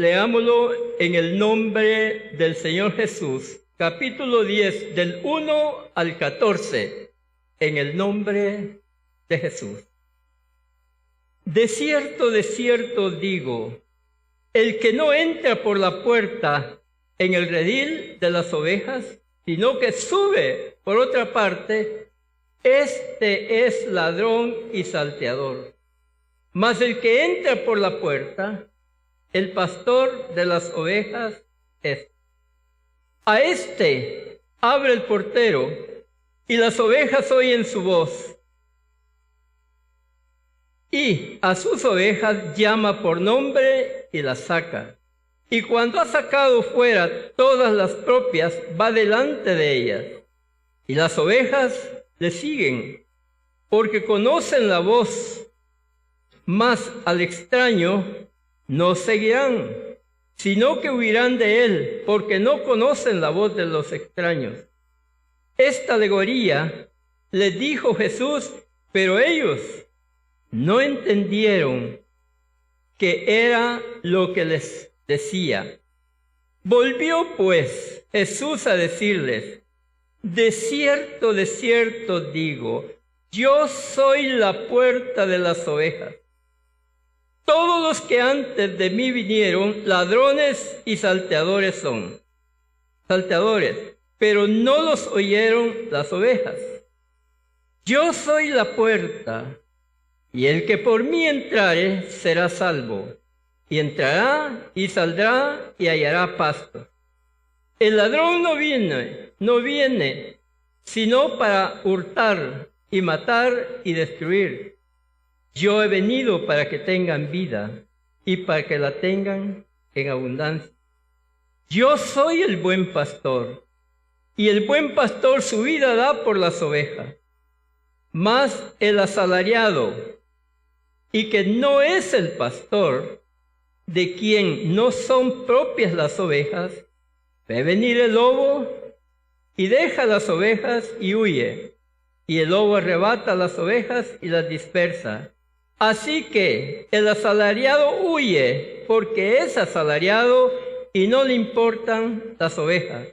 leámoslo en el nombre del Señor Jesús, capítulo 10, del 1 al 14, en el nombre de Jesús. De cierto digo, el que no entra por la puerta en el redil de las ovejas, sino que sube por otra parte, este es ladrón y salteador. Mas el que entra por la puerta, el pastor de las ovejas es. A este abre el portero, y las ovejas oyen su voz. Y a sus ovejas llama por nombre y las saca. Y cuando ha sacado fuera todas las propias, va delante de ellas. Y las ovejas le siguen, porque conocen la voz. Mas al extraño no seguirán, sino que huirán de él, porque no conocen la voz de los extraños. Esta alegoría le dijo Jesús, pero ellos no entendieron qué era lo que les decía. Volvió pues Jesús a decirles, de cierto digo, yo soy la puerta de las ovejas. Todos los que antes de mí vinieron, ladrones y salteadores son. Salteadores, pero no los oyeron las ovejas. Yo soy la puerta, y el que por mí entrare será salvo, y entrará y saldrá y hallará pasto. El ladrón no viene, sino para hurtar y matar y destruir. Yo he venido para que tengan vida y para que la tengan en abundancia. Yo soy el buen pastor, y el buen pastor su vida da por las ovejas. Mas el asalariado, y que no es el pastor, de quien no son propias las ovejas, ve venir el lobo y deja las ovejas y huye. Y el lobo arrebata las ovejas y las dispersa. Así que el asalariado huye porque es asalariado y no le importan las ovejas.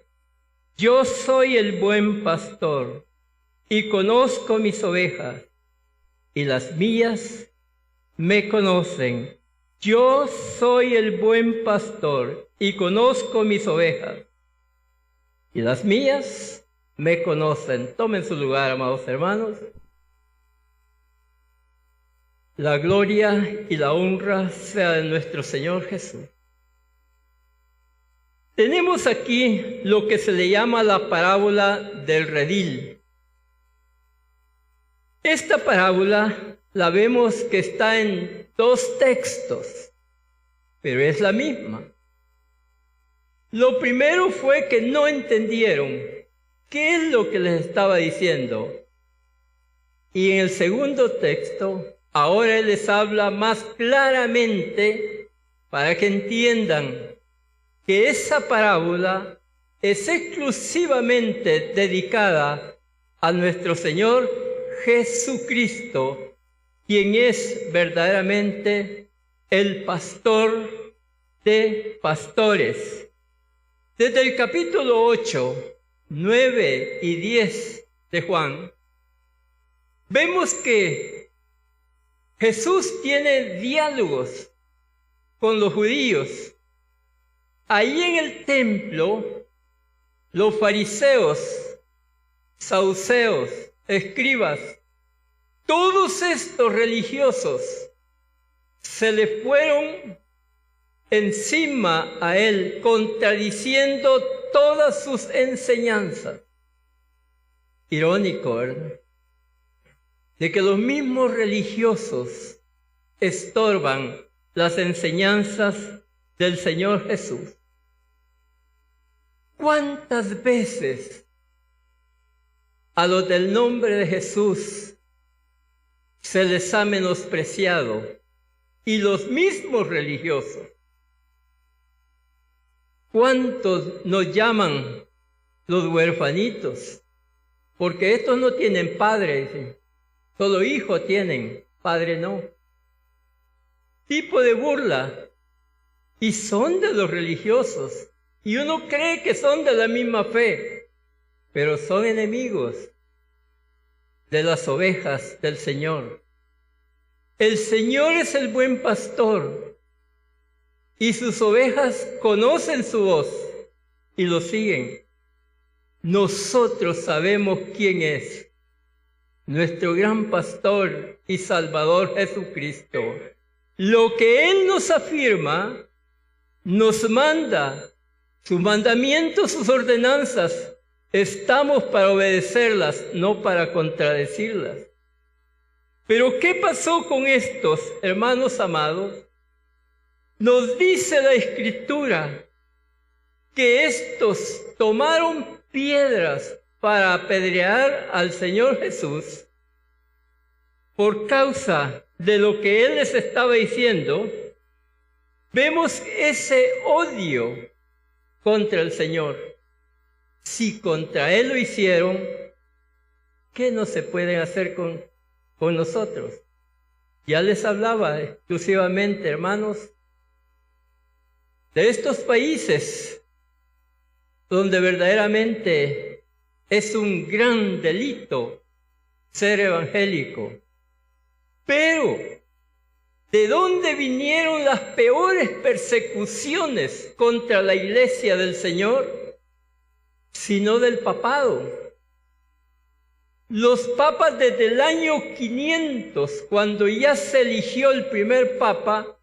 Yo soy el buen pastor y conozco mis ovejas, y las mías me conocen. Yo soy el buen pastor y conozco mis ovejas, y las mías me conocen. Tomen su lugar, amados hermanos. La gloria y la honra sea de nuestro Señor Jesús. Tenemos aquí lo que se le llama la parábola del redil. Esta parábola la vemos que está en dos textos, pero es la misma. Lo primero fue que no entendieron qué es lo que les estaba diciendo. Y en el segundo texto, ahora Él les habla más claramente para que entiendan que esa parábola es exclusivamente dedicada a nuestro Señor Jesucristo, quien es verdaderamente el pastor de pastores. Desde el capítulo 8, 9 y 10 de Juan, vemos que Jesús tiene diálogos con los judíos. Ahí en el templo, los fariseos, saduceos, escribas, todos estos religiosos se le fueron encima a él, contradiciendo todas sus enseñanzas. Irónico, ¿verdad? De que los mismos religiosos estorban las enseñanzas del Señor Jesús. ¿Cuántas veces a los del nombre de Jesús se les ha menospreciado? Y los mismos religiosos. ¿Cuántos nos llaman los huerfanitos? Porque estos no tienen padre, dicen. Solo hijo tienen, padre no. Tipo de burla. y son de los religiosos, y uno cree que son de la misma fe, pero son enemigos de las ovejas del Señor. El Señor es el buen pastor, y sus ovejas conocen su voz y lo siguen. Nosotros sabemos quién es nuestro gran pastor y Salvador Jesucristo. Lo que Él nos afirma, nos manda, sus mandamientos, sus ordenanzas, estamos para obedecerlas, no para contradecirlas. Pero ¿qué pasó con estos, hermanos amados? Nos dice la Escritura que estos tomaron piedras para apedrear al Señor Jesús por causa de lo que Él les estaba diciendo. Vemos ese odio contra el Señor. Si contra Él lo hicieron, ¿qué no se puede hacer con nosotros? Ya les hablaba exclusivamente, hermanos, de estos países donde verdaderamente es un gran delito ser evangélico. Pero, ¿de dónde vinieron las peores persecuciones contra la iglesia del Señor? Sino del papado. Los papas desde el año 500, cuando ya se eligió el primer papa,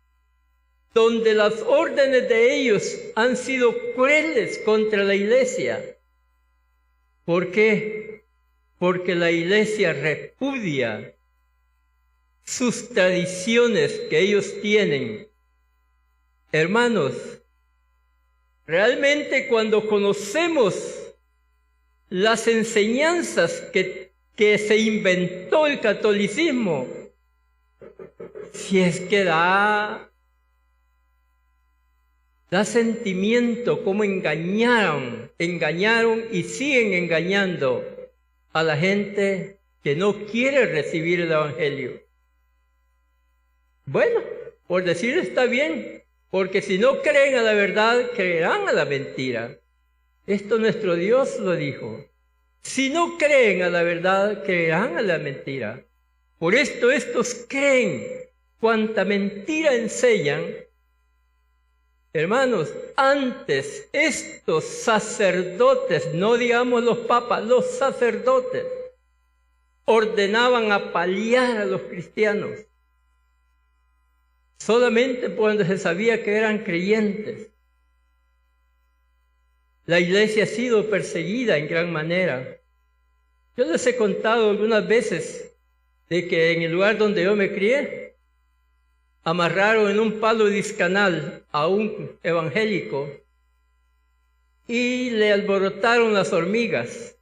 donde las órdenes de ellos han sido crueles contra la iglesia. ¿Por qué? Porque la iglesia repudia sus tradiciones que ellos tienen. Hermanos, realmente cuando conocemos las enseñanzas que se inventó el catolicismo, si es que da sentimiento cómo engañaron y siguen engañando a la gente que no quiere recibir el Evangelio. Bueno, por decir está bien, porque si no creen a la verdad, creerán a la mentira. Esto nuestro Dios lo dijo. Si no creen a la verdad, creerán a la mentira. Por esto estos creen cuanta mentira enseñan. Hermanos, antes estos sacerdotes, no digamos los papas, los sacerdotes, ordenaban apalear a los cristianos. Solamente cuando se sabía que eran creyentes. La iglesia ha sido perseguida en gran manera. Yo les he contado algunas veces de que en el lugar donde yo me crié, amarraron en un palo discanal a un evangélico y le alborotaron las hormigas.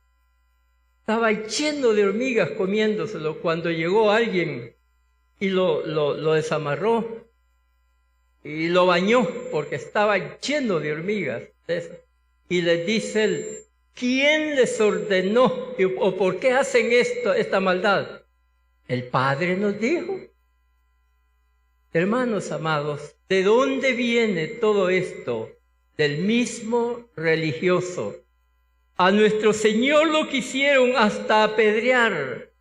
Estaba lleno de hormigas comiéndoselo cuando llegó alguien y lo desamarró y lo bañó porque estaba lleno de hormigas. Y les dice él, ¿quién les ordenó o por qué hacen esta maldad? El Padre nos dijo. Hermanos amados, ¿de dónde viene todo esto? Del mismo religioso. A nuestro Señor lo quisieron hasta apedrear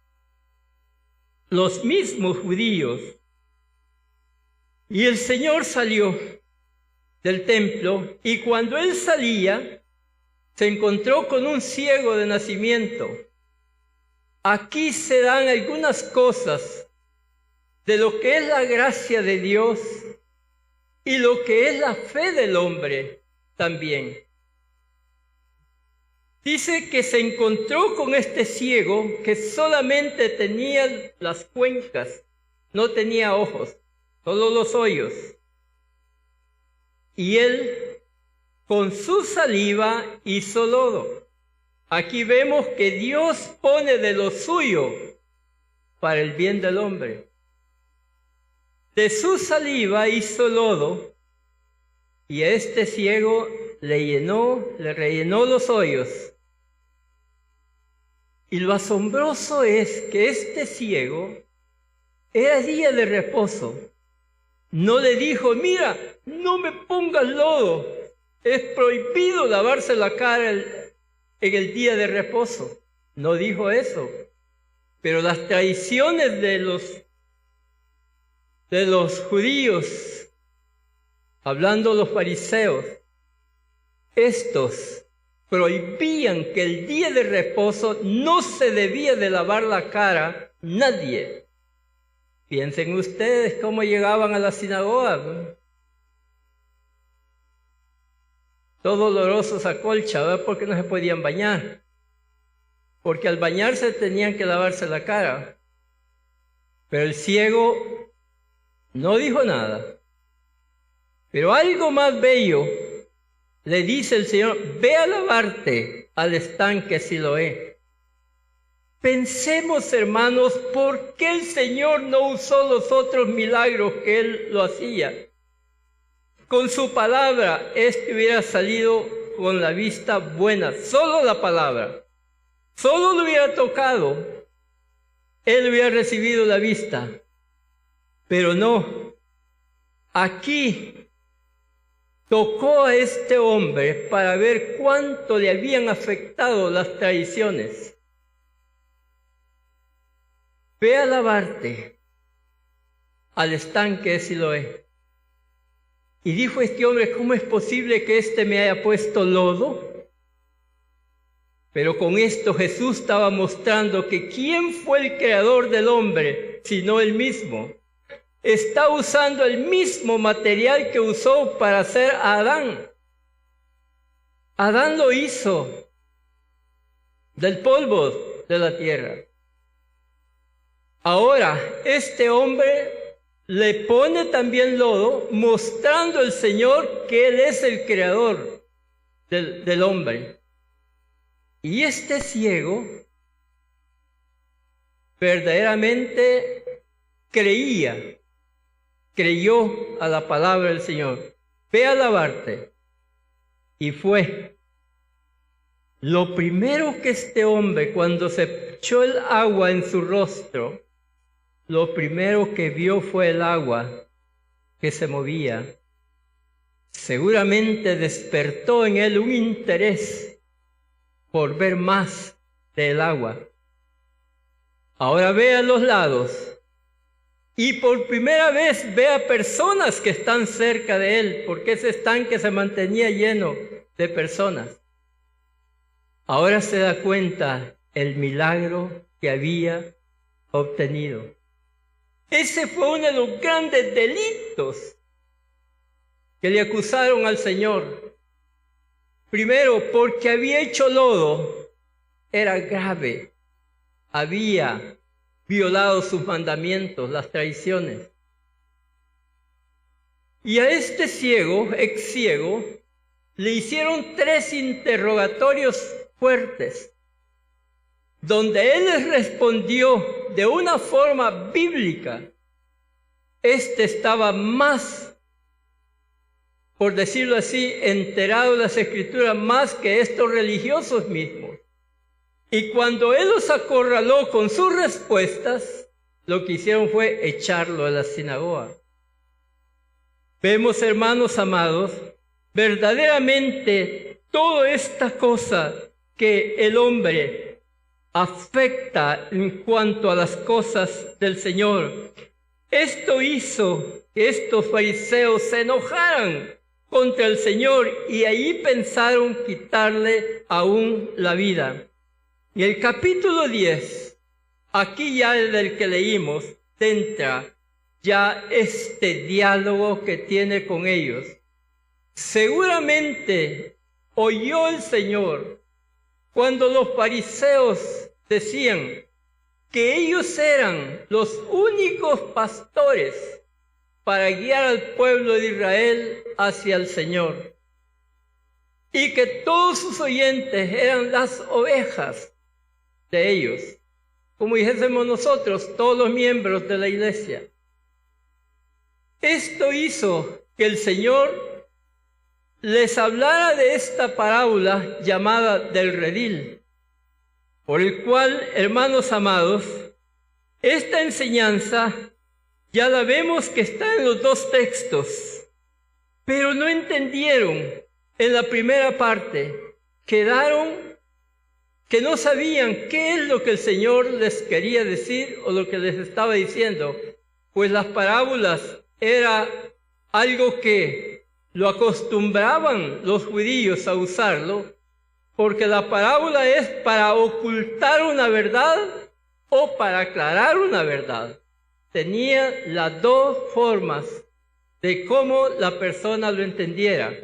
los mismos judíos. Y el Señor salió del templo y cuando Él salía, se encontró con un ciego de nacimiento. Aquí se dan algunas cosas de lo que es la gracia de Dios y lo que es la fe del hombre también. Dice que se encontró con este ciego que solamente tenía las cuencas, no tenía ojos, solo los hoyos. Y él con su saliva hizo lodo. Aquí vemos que Dios pone de lo suyo para el bien del hombre. De su saliva hizo lodo y a este ciego le rellenó los hoyos. Y lo asombroso es que este ciego era día de reposo. No le dijo, mira, no me pongas lodo, es prohibido lavarse la cara en el día de reposo. No dijo eso. Pero las tradiciones de los judíos, hablando los fariseos, estos prohibían que el día de reposo no se debía de lavar la cara nadie. Piensen ustedes cómo llegaban a la sinagoga, ¿no? Todos dolorosos a colcha, ¿verdad? Porque no se podían bañar. Porque al bañarse tenían que lavarse la cara. Pero el ciego no dijo nada. Pero algo más bello le dice el Señor, ve a lavarte al estanque Siloé. Pensemos, hermanos, ¿por qué el Señor no usó los otros milagros que Él lo hacía? Con su palabra, hubiera salido con la vista buena, solo la palabra. Solo lo hubiera tocado, él hubiera recibido la vista. Pero no, aquí tocó a este hombre para ver cuánto le habían afectado las tradiciones. Ve a lavarte al estanque de Siloé. Y dijo este hombre, ¿cómo es posible que éste me haya puesto lodo? Pero con esto Jesús estaba mostrando que ¿quién fue el creador del hombre sino él mismo? Está usando el mismo material que usó para hacer a Adán. Adán lo hizo del polvo de la tierra. Ahora, este hombre le pone también lodo, mostrando al Señor que Él es el creador del hombre. Y este ciego verdaderamente creyó a la palabra del Señor. Ve a lavarte. Y fue. Lo primero que este hombre, cuando se echó el agua en su rostro, lo primero que vio fue el agua que se movía. Seguramente despertó en él un interés por ver más del agua. Ahora ve a los lados y por primera vez ve a personas que están cerca de él, porque ese estanque se mantenía lleno de personas. Ahora se da cuenta el milagro que había obtenido. Ese fue uno de los grandes delitos que le acusaron al Señor. Primero, porque había hecho lodo, era grave. Había violado sus mandamientos, las tradiciones. Y a este ciego, ex ciego, le hicieron 3 interrogatorios fuertes, donde él les respondió de una forma bíblica. Este estaba más, por decirlo así, enterado de las Escrituras más que estos religiosos mismos. Y cuando él los acorraló con sus respuestas, lo que hicieron fue echarlo a la sinagoga. Vemos, hermanos amados, verdaderamente toda esta cosa que el hombre afecta en cuanto a las cosas del Señor. Esto hizo que estos fariseos se enojaran contra el Señor y ahí pensaron quitarle aún la vida. Y el capítulo 10, aquí ya del que leímos, entra ya este diálogo que tiene con ellos. Seguramente oyó el Señor cuando los fariseos decían que ellos eran los únicos pastores para guiar al pueblo de Israel hacia el Señor, y que todos sus oyentes eran las ovejas de ellos, como dijésemos nosotros, todos los miembros de la iglesia. Esto hizo que el Señor les hablara de esta parábola llamada del redil, por el cual, hermanos amados, esta enseñanza Ya la vemos que está en los dos textos, pero no entendieron en la primera parte. Quedaron que no sabían qué es lo que el Señor les quería decir o lo que les estaba diciendo, pues las parábolas era algo que lo acostumbraban los judíos a usarlo, porque la parábola es para ocultar una verdad o para aclarar una verdad. Tenía las dos formas de cómo la persona lo entendiera.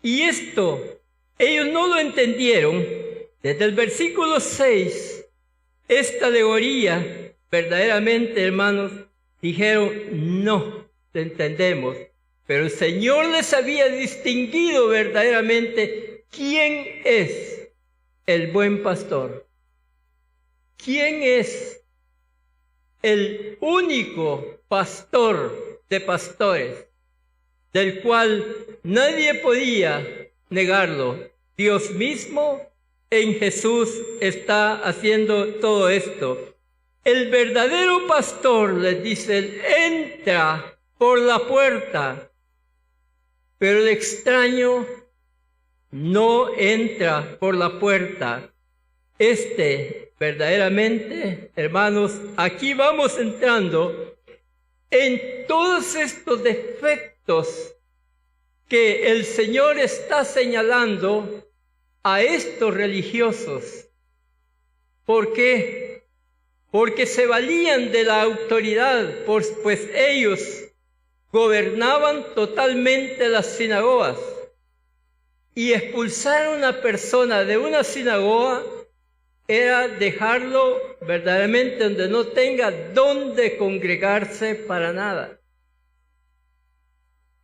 Y esto, ellos no lo entendieron. Desde el versículo 6, esta alegoría, verdaderamente, hermanos, dijeron, no lo entendemos. Pero el Señor les había distinguido verdaderamente quién es el buen pastor. ¿Quién es el único pastor de pastores, del cual nadie podía negarlo? Dios mismo en Jesús está haciendo todo esto. El verdadero pastor, les dice, él entra por la puerta, pero el extraño no entra por la puerta. Verdaderamente, hermanos, aquí vamos entrando en todos estos defectos que el Señor está señalando a estos religiosos. ¿Por qué? Porque se valían de la autoridad, pues ellos gobernaban totalmente las sinagogas. Y expulsar a una persona de una sinagoga era dejarlo verdaderamente donde no tenga dónde congregarse para nada.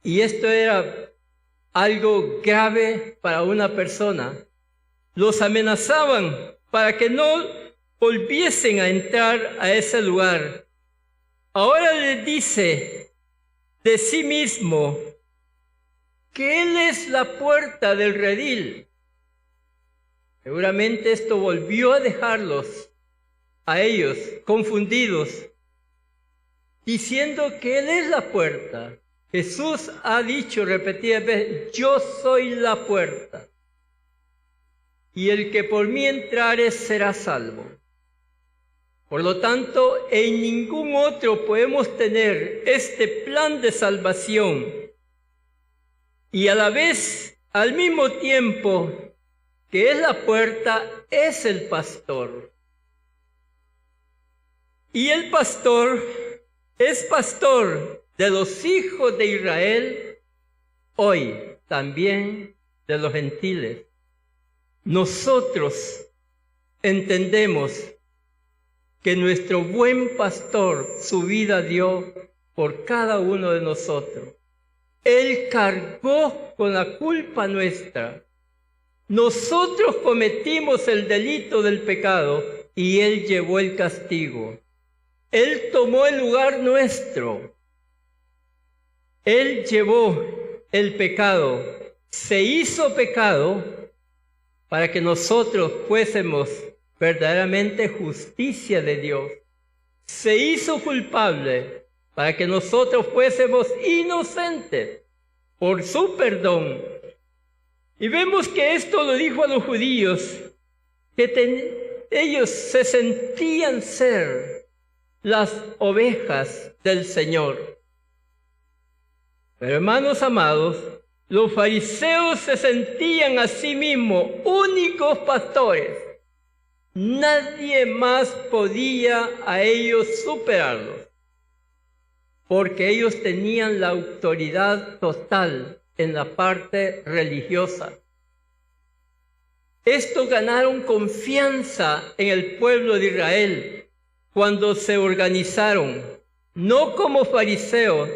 Y esto era algo grave para una persona. Los amenazaban para que no volviesen a entrar a ese lugar. Ahora les dice de sí mismo que Él es la puerta del redil. Seguramente esto volvió a dejarlos a ellos confundidos, diciendo que Él es la puerta. Jesús ha dicho repetidas veces, yo soy la puerta, y el que por mí entrare será salvo. Por lo tanto, en ningún otro podemos tener este plan de salvación y a la vez, al mismo tiempo, que es la puerta, es el pastor. Y el pastor es pastor de los hijos de Israel, hoy también de los gentiles. Nosotros entendemos que nuestro buen pastor su vida dio por cada uno de nosotros. Él cargó con la culpa nuestra. Nosotros cometimos el delito del pecado y Él llevó el castigo. Él tomó el lugar nuestro. Él llevó el pecado. Se hizo pecado para que nosotros fuésemos verdaderamente justicia de Dios. Se hizo culpable para que nosotros fuésemos inocentes por su perdón. Y vemos que esto lo dijo a los judíos, que ellos se sentían ser las ovejas del Señor. Pero hermanos amados, los fariseos se sentían a sí mismos únicos pastores. Nadie más podía a ellos superarlos, porque ellos tenían la autoridad total en la parte religiosa. Estos ganaron confianza en el pueblo de Israel cuando se organizaron, no como fariseos,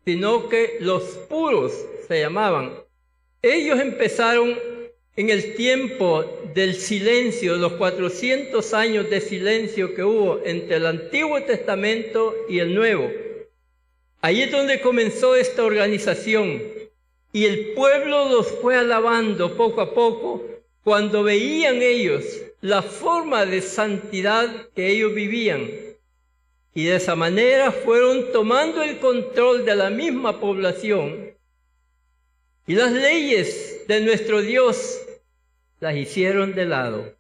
sino que los puros se llamaban. Ellos empezaron en el tiempo del silencio, los 400 años de silencio que hubo entre el Antiguo Testamento y el Nuevo. Ahí es donde comenzó esta organización. Y el pueblo los fue alabando poco a poco cuando veían ellos la forma de santidad que ellos vivían. Y de esa manera fueron tomando el control de la misma población. Y las leyes de nuestro Dios las hicieron de lado.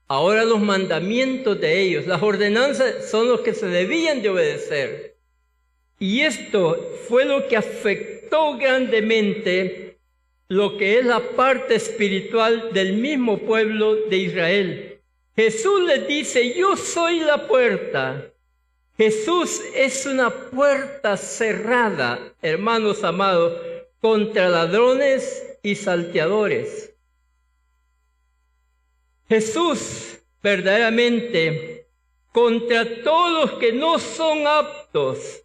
Ahora los mandamientos de ellos, las ordenanzas, son los que se debían de obedecer. Y esto fue lo que afectó grandemente lo que es la parte espiritual del mismo pueblo de Israel. Jesús les dice: yo soy la puerta. Jesús es una puerta cerrada, hermanos amados, contra ladrones y salteadores. Jesús verdaderamente contra todos los que no son aptos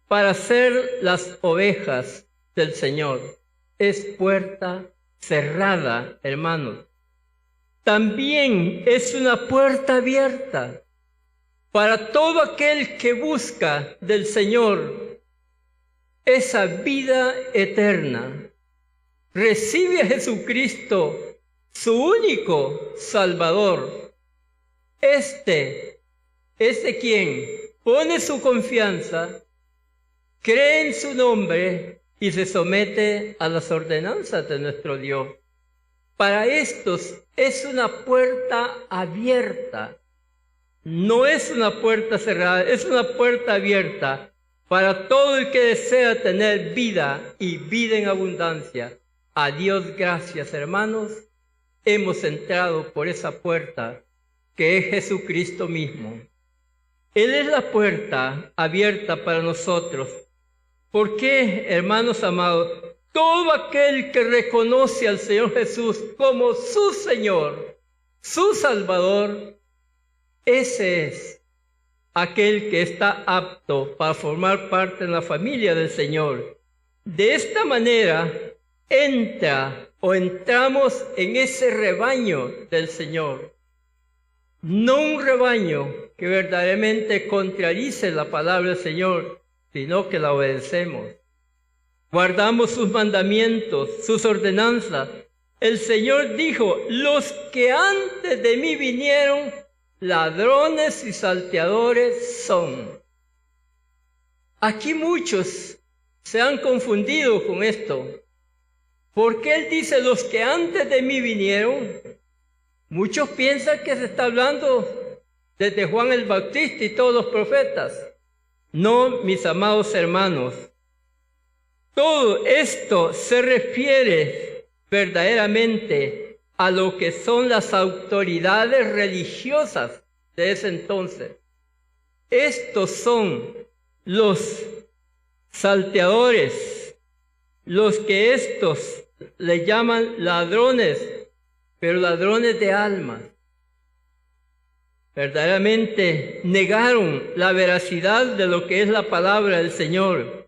para ser las ovejas del Señor. Es puerta cerrada, hermanos. También es una puerta abierta para todo aquel que busca del Señor esa vida eterna. Recibe a Jesucristo, su único Salvador. Este quien pone su confianza, cree en su nombre y se somete a las ordenanzas de nuestro Dios. Para estos es una puerta abierta. No es una puerta cerrada, es una puerta abierta para todo el que desea tener vida y vida en abundancia. A Dios gracias, hermanos, hemos entrado por esa puerta que es Jesucristo mismo. Él es la puerta abierta para nosotros. ¿Por qué, hermanos amados? Todo aquel que reconoce al Señor Jesús como su Señor, su Salvador, ese es aquel que está apto para formar parte de la familia del Señor. De esta manera entramos en ese rebaño del Señor. No un rebaño que verdaderamente contradice la palabra del Señor, sino que la obedecemos. Guardamos sus mandamientos, sus ordenanzas. El Señor dijo: los que antes de mí vinieron, ladrones y salteadores son. Aquí muchos se han confundido con esto. ¿Por qué Él dice los que antes de mí vinieron? Muchos piensan que se está hablando desde Juan el Bautista y todos los profetas. No, mis amados hermanos. Todo esto se refiere verdaderamente a lo que son las autoridades religiosas de ese entonces. Estos son los salteadores, los que estos le llaman ladrones, pero ladrones de almas. Verdaderamente negaron la veracidad de lo que es la palabra del Señor.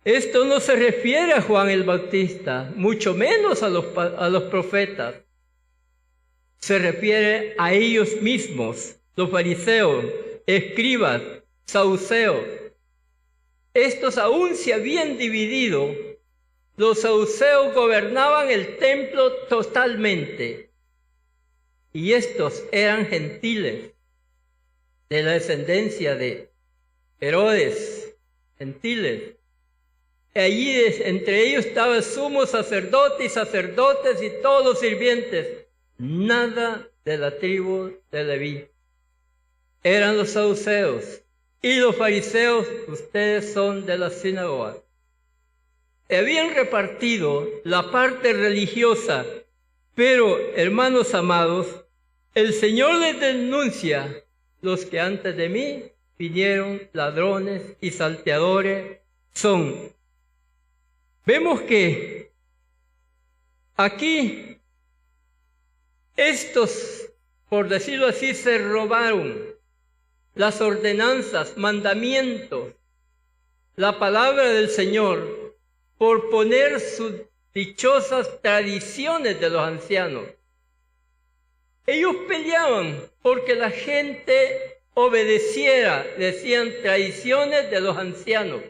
Esto no se refiere a Juan el Bautista, mucho menos a los profetas. Se refiere a ellos mismos, los fariseos, escribas, saduceos. Estos aún se habían dividido. Los saduceos gobernaban el templo totalmente. Y estos eran gentiles, de la descendencia de Herodes, gentiles. Allí entre ellos estaba el sumo sacerdote y sacerdotes y todos los sirvientes. Nada de la tribu de Leví. Eran los saduceos. Y los fariseos, ustedes son de la sinagoga. Habían repartido la parte religiosa, pero, hermanos amados, el Señor les denuncia: los que antes de mí vinieron, ladrones y salteadores son. Vemos que aquí estos, por decirlo así, se robaron las ordenanzas, mandamientos, la palabra del Señor, por poner sus dichosas tradiciones de los ancianos. Ellos peleaban porque la gente obedeciera, decían, tradiciones de los ancianos.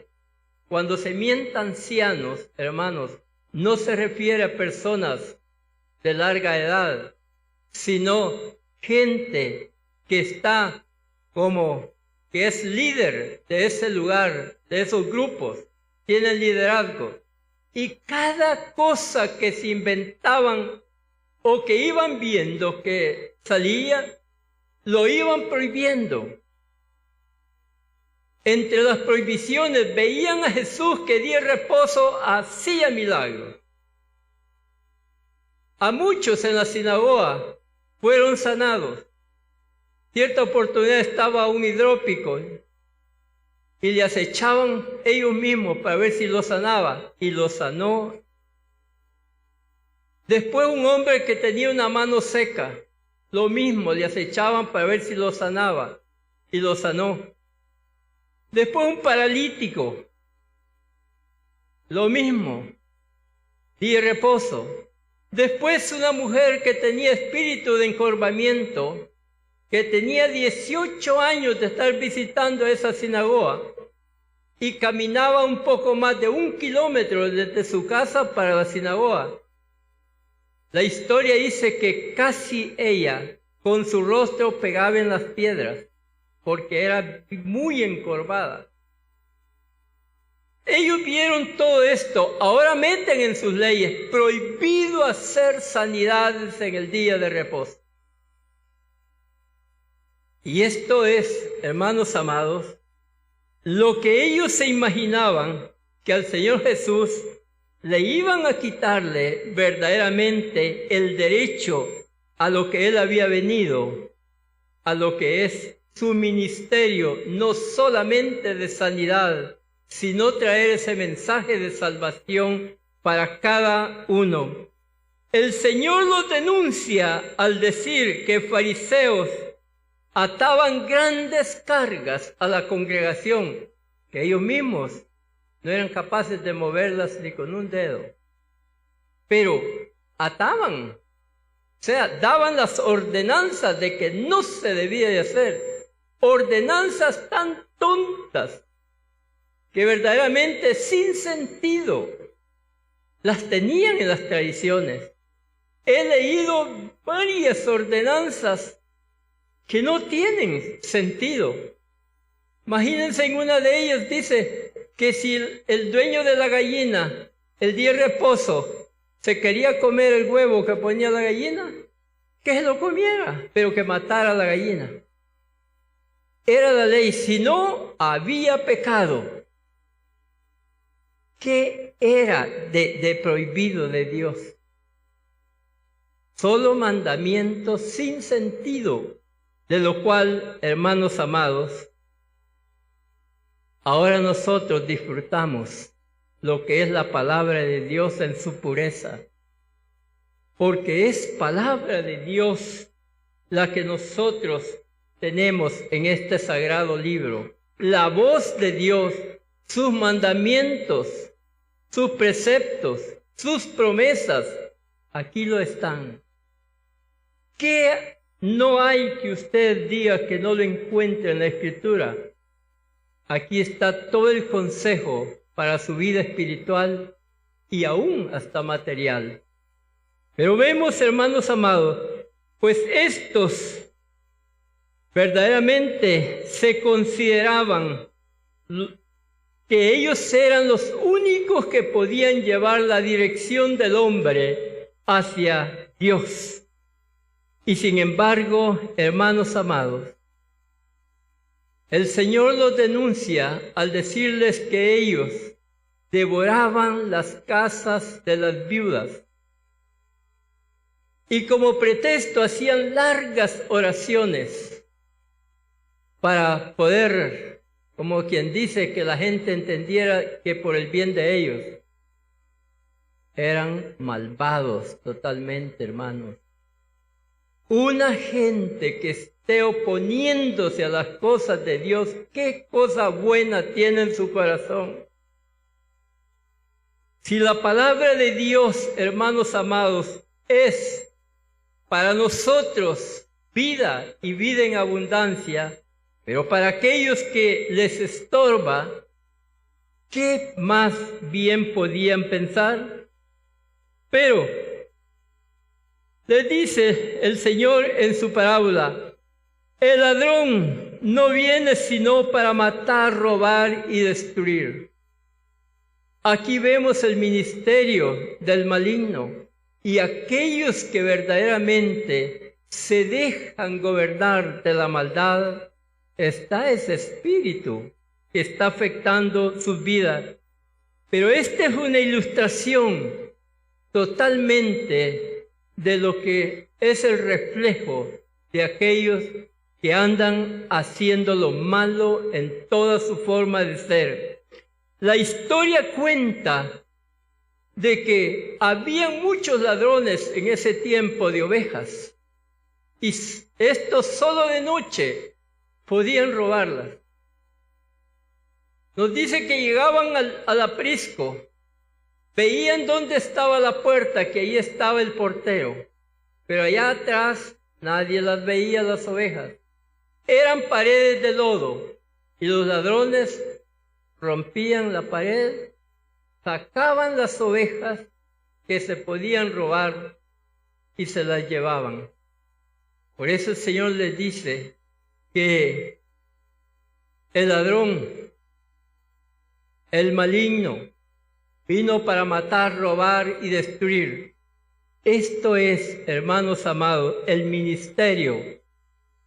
Cuando se mienta ancianos, hermanos, no se refiere a personas de larga edad, sino gente que está como que es líder de ese lugar, de esos grupos, tiene liderazgo. Y cada cosa que se inventaban o que iban viendo que salía, lo iban prohibiendo. Entre las prohibiciones veían a Jesús que día de reposo hacía milagros. A muchos en la sinagoga fueron sanados. Cierta oportunidad estaba un hidrópico y le acechaban ellos mismos para ver si lo sanaba, y lo sanó. Después un hombre que tenía una mano seca, lo mismo, le acechaban para ver si lo sanaba, y lo sanó. Después un paralítico, lo mismo, día de reposo. Después una mujer que tenía espíritu de encorvamiento, que tenía 18 años de estar visitando esa sinagoga y caminaba un poco más de 1 kilómetro desde su casa para la sinagoga. La historia dice que casi ella con su rostro pegaba en las piedras porque era muy encorvada. Ellos vieron todo esto, ahora meten en sus leyes, prohibido hacer sanidades en el día de reposo. Y esto es, hermanos amados, lo que ellos se imaginaban que al Señor Jesús le iban a quitarle verdaderamente el derecho a lo que Él había venido, a lo que es su ministerio, no solamente de sanidad, sino traer ese mensaje de salvación para cada uno. El Señor los denuncia al decir que fariseos ataban grandes cargas a la congregación, que ellos mismos no eran capaces de moverlas ni con un dedo. Pero ataban, o sea, daban las ordenanzas de que no se debía de hacer. Ordenanzas tan tontas que verdaderamente sin sentido las tenían en las tradiciones. He leído varias ordenanzas que no tienen sentido. Imagínense, en una de ellas dice que si el dueño de la gallina, el día de reposo, se quería comer el huevo que ponía la gallina, que se lo comiera, pero que matara a la gallina. Era la ley, si no había pecado. ¿Qué era de prohibido de Dios? Solo mandamientos sin sentido, de lo cual, hermanos amados, ahora nosotros disfrutamos lo que es la palabra de Dios en su pureza, porque es palabra de Dios la que nosotros tenemos en este sagrado libro. La voz de Dios, sus mandamientos, sus preceptos, sus promesas, aquí lo están. ¿Qué no hay que usted diga que no lo encuentre en la Escritura? Aquí está todo el consejo para su vida espiritual y aún hasta material. Pero vemos, hermanos amados, pues estos verdaderamente se consideraban que ellos eran los únicos que podían llevar la dirección del hombre hacia Dios. Y sin embargo, hermanos amados, el Señor los denuncia al decirles que ellos devoraban las casas de las viudas y como pretexto hacían largas oraciones para poder, como quien dice, que la gente entendiera que por el bien de ellos. Eran malvados totalmente, hermanos. Una gente que esté oponiéndose a las cosas de Dios, ¿qué cosa buena tiene en su corazón? Si la palabra de Dios, hermanos amados, es para nosotros vida y vida en abundancia, pero para aquellos que les estorba, ¿qué más bien podían pensar? Pero le dice el Señor en su parábola, el ladrón no viene sino para matar, robar y destruir. Aquí vemos el ministerio del maligno y aquellos que verdaderamente se dejan gobernar de la maldad. Está ese espíritu que está afectando sus vidas. Pero esta es una ilustración totalmente de lo que es el reflejo de aquellos que andan haciendo lo malo en toda su forma de ser. La historia cuenta de que había muchos ladrones en ese tiempo de ovejas, y estos solo de noche podían robarlas. Nos dice que llegaban al aprisco, veían dónde estaba la puerta, que ahí estaba el portero, pero allá atrás nadie las veía, las ovejas. Eran paredes de lodo, y los ladrones rompían la pared, sacaban las ovejas que se podían robar y se las llevaban. Por eso el Señor les dice que el ladrón, el maligno, vino para matar, robar y destruir. Esto es, hermanos amados, el ministerio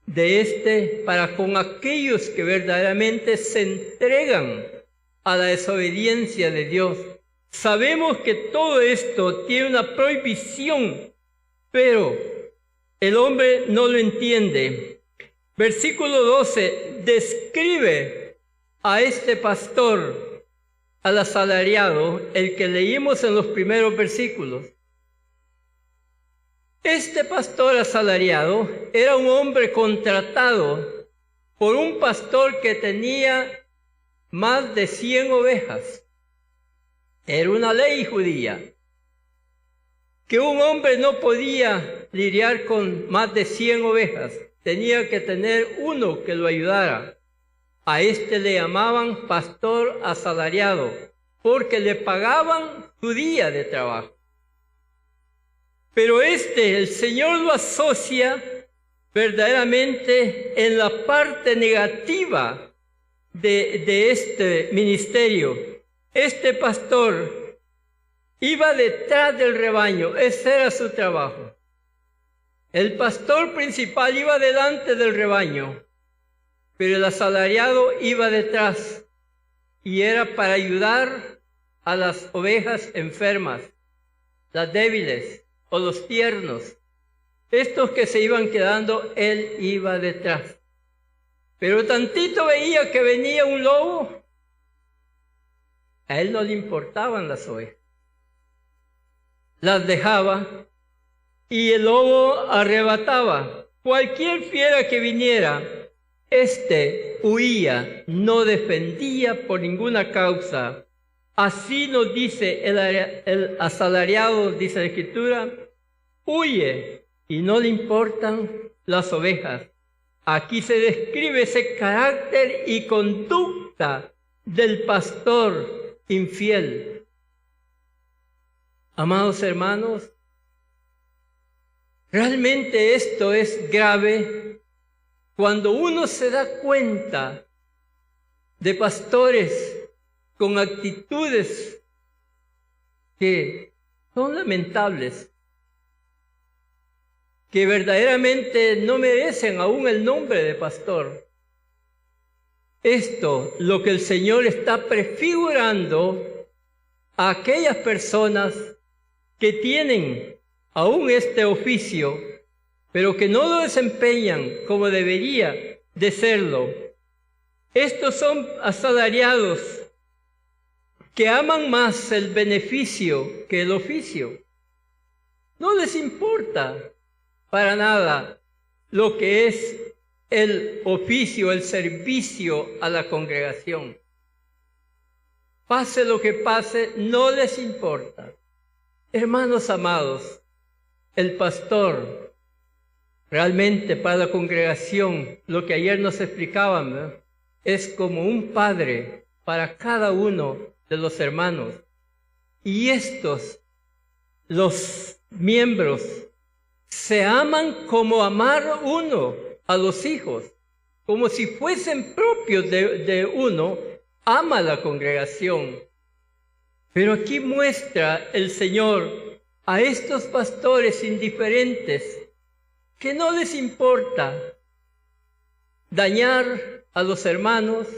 de para con aquellos que verdaderamente se entregan a la desobediencia de Dios. Sabemos que todo esto tiene una prohibición, pero el hombre no lo entiende. Versículo 12 describe a este pastor, al asalariado, el que leímos en los primeros versículos. Este pastor asalariado era un hombre contratado por un pastor que tenía más de 100 ovejas. Era una ley judía que un hombre no podía lidiar con más de 100 ovejas. Tenía que tener uno que lo ayudara. A este le llamaban pastor asalariado, porque le pagaban su día de trabajo. Pero el Señor lo asocia verdaderamente en la parte negativa de este ministerio. Este pastor iba detrás del rebaño, ese era su trabajo. El pastor principal iba delante del rebaño, pero el asalariado iba detrás, y era para ayudar a las ovejas enfermas, las débiles o los tiernos. Estos que se iban quedando, él iba detrás. Pero tantito veía que venía un lobo, a él no le importaban las ovejas. Las dejaba y el lobo arrebataba. Cualquier fiera que viniera, huía, no defendía por ninguna causa. Así nos dice el asalariado, dice la Escritura, huye y no le importan las ovejas. Aquí se describe ese carácter y conducta del pastor infiel. Amados hermanos, realmente esto es grave cuando uno se da cuenta de pastores con actitudes que son lamentables, que verdaderamente no merecen aún el nombre de pastor. Esto, lo que el Señor está prefigurando a aquellas personas que tienen aún este oficio, pero que no lo desempeñan como debería de serlo. Estos son asalariados que aman más el beneficio que el oficio. No les importa para nada lo que es el oficio, el servicio a la congregación. Pase lo que pase, no les importa. Hermanos amados, el pastor realmente para la congregación, lo que ayer nos explicaban, ¿verdad?, es como un padre para cada uno de los hermanos. Y estos, los miembros, se aman como amar uno a los hijos. como si fuesen propios de uno, ama a la congregación. Pero aquí muestra el Señor a estos pastores indiferentes que no les importa dañar a los hermanos,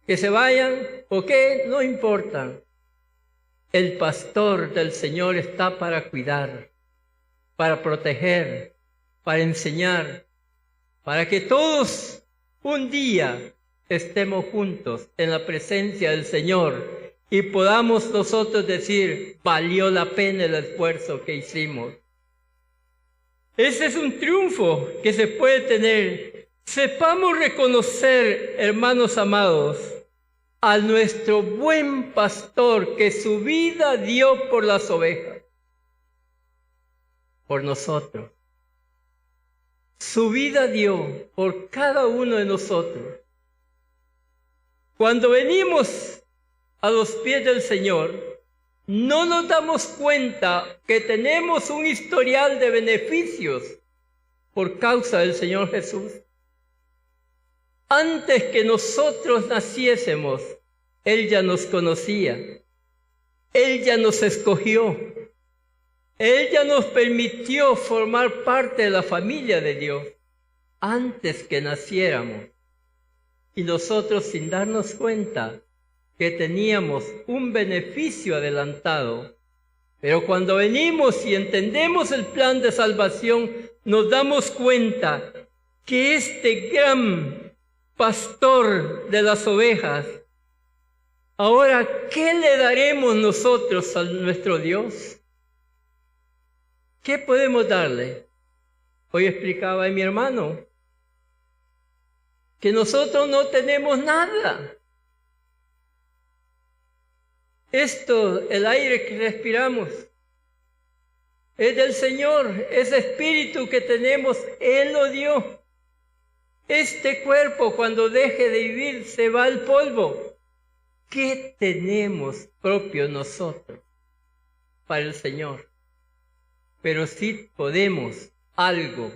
que se vayan o qué, no importa. El pastor del Señor está para cuidar, para proteger, para enseñar, para que todos un día estemos juntos en la presencia del Señor y podamos nosotros decir, valió la pena el esfuerzo que hicimos. Ese es un triunfo que se puede tener. Sepamos reconocer, hermanos amados, a nuestro buen pastor que su vida dio por las ovejas, por nosotros. Su vida dio por cada uno de nosotros. Cuando venimos a los pies del Señor, no nos damos cuenta que tenemos un historial de beneficios por causa del Señor Jesús. Antes que nosotros naciésemos, Él ya nos conocía. Él ya nos escogió. Él ya nos permitió formar parte de la familia de Dios antes que naciéramos. Y nosotros, sin darnos cuenta que teníamos un beneficio adelantado, pero cuando venimos y entendemos el plan de salvación, nos damos cuenta que este gran pastor de las ovejas, ahora, ¿qué le daremos nosotros a nuestro Dios? ¿Qué podemos darle? Hoy explicaba a mi hermano que nosotros no tenemos nada. Esto, el aire que respiramos, es del Señor. Ese espíritu que tenemos, Él lo dio. Este cuerpo, cuando deje de vivir, se va al polvo. ¿Qué tenemos propio nosotros para el Señor? Pero sí podemos algo.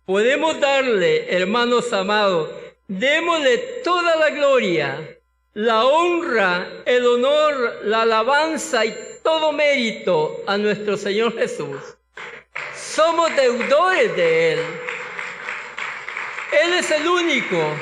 Podemos darle, hermanos amados, démosle toda la gloria, la honra, el honor, la alabanza y todo mérito a nuestro Señor Jesús. Somos deudores de Él. Él es el único